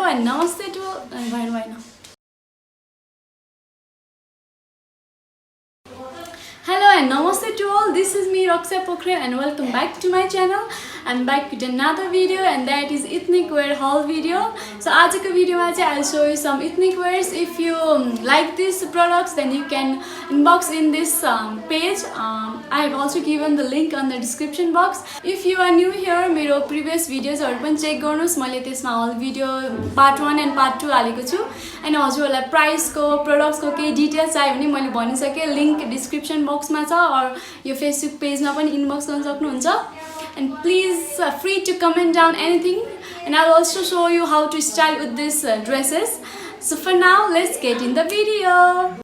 and namaste to all. Hello and namaste to all. This is me Rakshya Pokhrel and welcome back to my channel. I'm back with another video and that is ethnic wear haul video. So today's video I'll show you some ethnic wears. If you like these products then you can inbox in this page. I have also given the link on the description box. If you are new here, मेरो previous videos पनि check गर्नुस्. मैले त्यसमा all video part 1 and part 2 हालेको छु. अनि हजुरहरुलाई price को products को केही डिटेल्स चाहियो भने मैले भनिसके लिंक डिस्क्रिप्सन बक्स मा छ और यो फेसबुक पेज मा पनि इनबक्स गर्न सक्नुहुन्छ. And please free to comment down anything and I'll also show you how to style with these dresses. So for now, let's get in the video.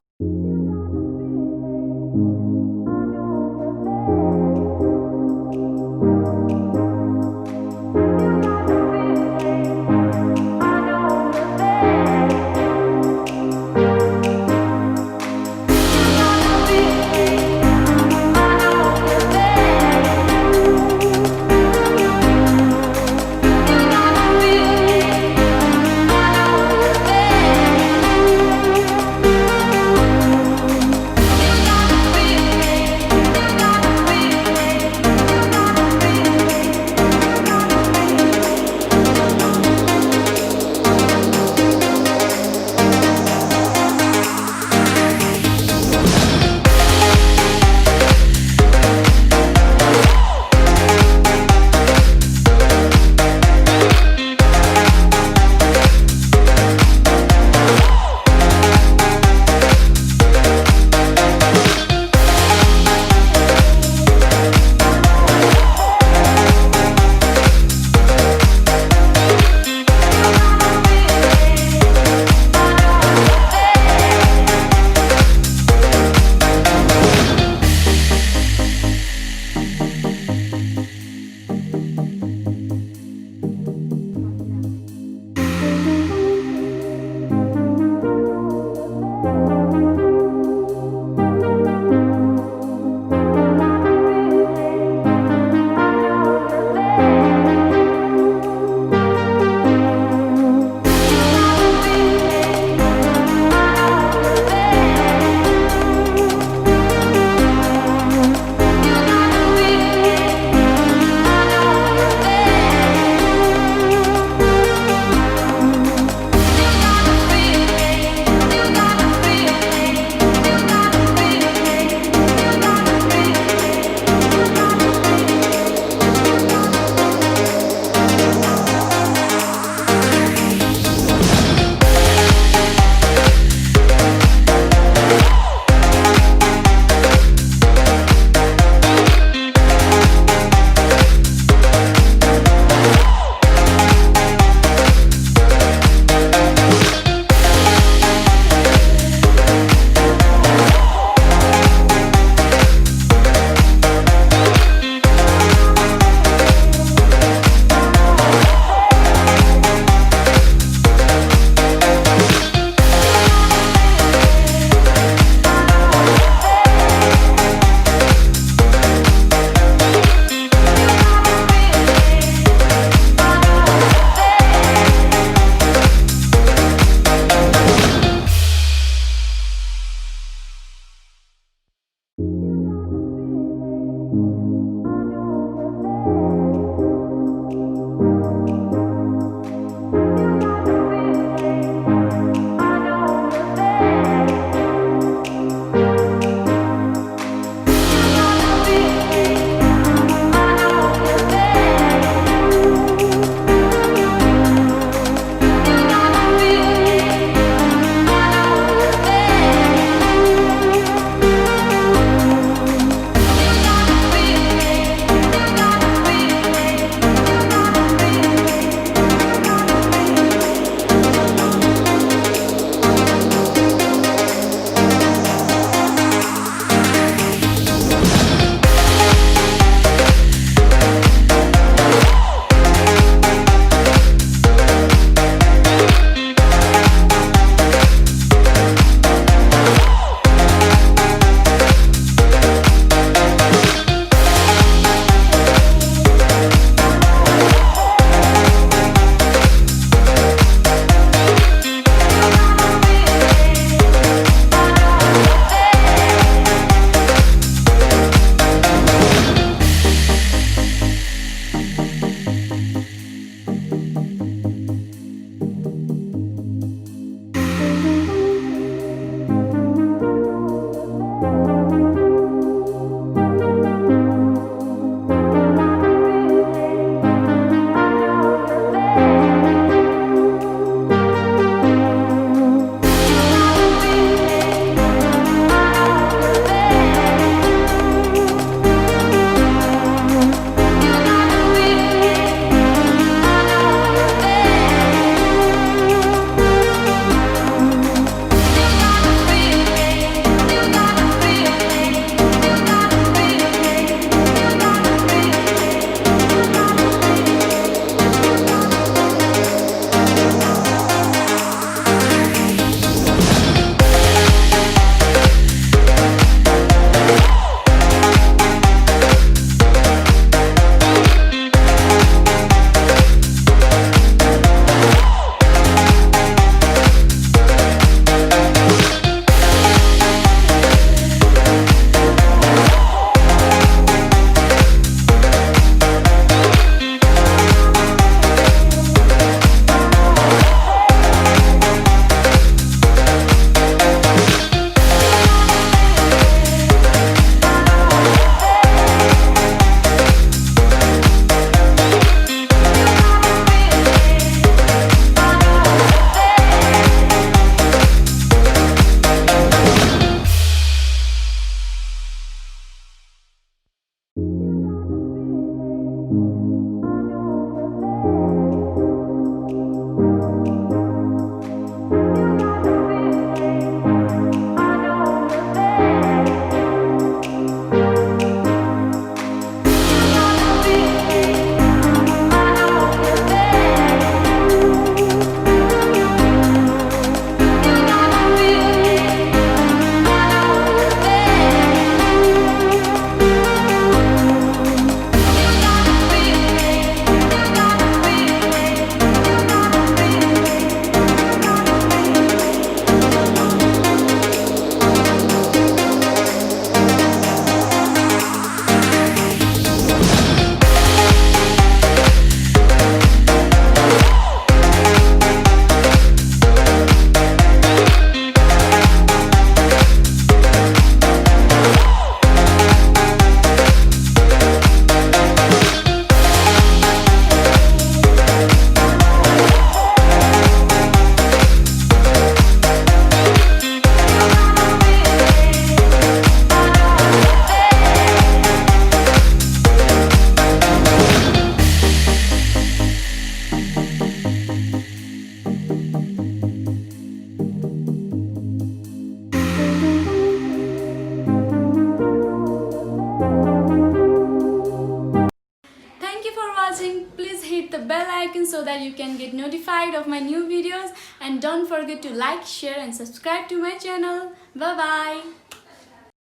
watching. Please hit the bell icon so that you can get notified of my new videos, and don't forget to like, share and subscribe to my channel. Bye bye.